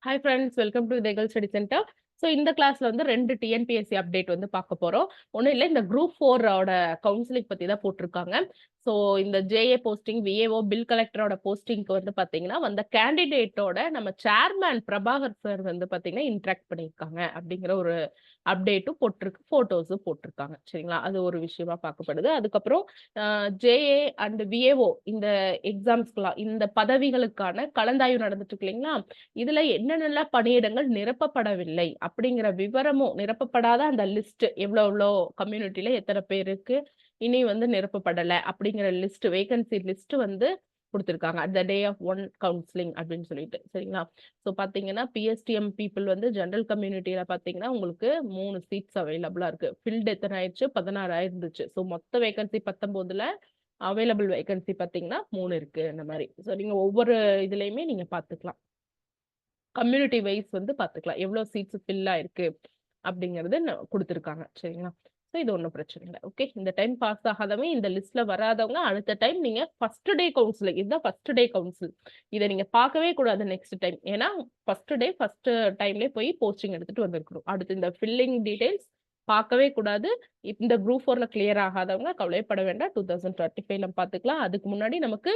Hi friends, welcome to தேகல் study centre. So இந்த கிளாஸ்ல வந்து 2 டிஎன்பிஎஸ்சி அப்டேட் வந்து பார்க்க போறோம். ஒன்றும் இல்லை, இந்த குரூப் 4ஓட கவுன்சிலிங் பத்தி தான் போட்டிருக்காங்க. ஸோ இந்த ஜேஏ போஸ்டிங், விஏஓ, பில் கலெக்டரோட போஸ்டிங்க்கு வந்து பாத்தீங்கன்னா வந்த கேண்டிடேட்டோட நம்ம சேர்மேன் பிரபாகர் சார் வந்து பாத்தீங்கன்னா இன்ட்ராக்ட் பண்ணியிருக்காங்க அப்படிங்கிற ஒரு அப்டேட்டும் போட்டிருக்கு, போட்டோஸும் போட்டிருக்காங்க. சரிங்களா, அது ஒரு விஷயமா பார்க்கப்படுது. அதுக்கப்புறம் ஜேஏ அண்ட் விஏஓ இந்த எக்ஸாம்ஸ்க்குலாம் இந்த பதவிகளுக்கான கலந்தாய்வு நடந்துட்டு இருக்கு இல்லைங்களா, இதுல என்னென்னலாம் பணியிடங்கள் நிரப்பப்படவில்லை அப்படிங்கிற விவரமும், நிரப்பப்படாத அந்த லிஸ்ட் எவ்வளோ எவ்வளோ கம்யூனிட்டில எத்தனை பேருக்கு இனி வந்து நிரப்பப்படல அப்படிங்கிற லிஸ்ட், வேகன்சி லிஸ்ட் வந்து குடுத்திருக்காங்க. At the day of one counselling அப்படின்னு சொல்லிட்டு. சரிங்களா? ஸோ பார்த்தீங்கன்னா, பிஎஸ்டிஎம் பீப்பிள் வந்து ஜெனரல் கம்யூனிட்டில பார்த்தீங்கன்னா, உங்களுக்கு 3 சீட்ஸ் அவைலபிளா இருக்கு. ஃபில்ட் எத்தனை ஆயிடுச்சு? 16 ஆயிருந்துச்சு. ஸோ மொத்த வேகன்சி 19ல அவைலபிள் வேகன்சி பார்த்தீங்கன்னா 3 இருக்கு அந்த மாரி. ஸோ நீங்க ஒவ்வொரு இதுலயுமே நீங்க பார்த்துக்கலாம். கம்யூனிட்டி வைஸ் வந்து பார்த்துக்கலாம். எவ்வளோ சீட்ஸ் ஃபில் ஆயிருக்கு அப்படிங்கிறது குடுத்துருக்காங்க. சரிங்களா? ஸோ இது ஒண்ணும் பிரச்சனை இல்ல. ஓகே. இந்த டைம் பாஸ் ஆகாதவங்க, இந்த லிஸ்ட்ல வராதவங்க அடுத்த டைம் நீங்க ஃபர்ஸ்ட் டே கவுன்சிலிங், இதுதான் ஃபர்ஸ்ட் டே கவுன்சில். இத நீங்க பார்க்கவே கூடாது நெக்ஸ்ட் டைம். ஏன்னா ஃபர்ஸ்ட் டே ஃபர்ஸ்ட் டைம்லயே போய் போஸ்டிங் எடுத்துட்டு வந்திருக்கணும். அடுத்து இந்த ஃபில்லிங் டீடைல்ஸ் பார்க்கவே கூடாது. இந்த குரூப் 4ல கிளியர் ஆகாதவங்க கவலைப்பட வேண்டாம். 2025ல பார்த்துக்கலாம். அதுக்கு முன்னாடி நமக்கு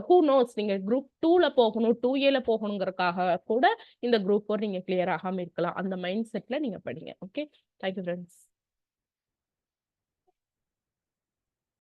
ஹூ நோஸ், நீங்க குரூப் 2ல போகணும், 2ஏல போகணுங்கிறதுக்காக கூட இந்த குரூப் 4 நீங்க கிளியர் ஆகாம இருக்கலாம். அந்த மைண்ட் செட்ல நீங்க படிங்க. ஓகே. Thank you friends.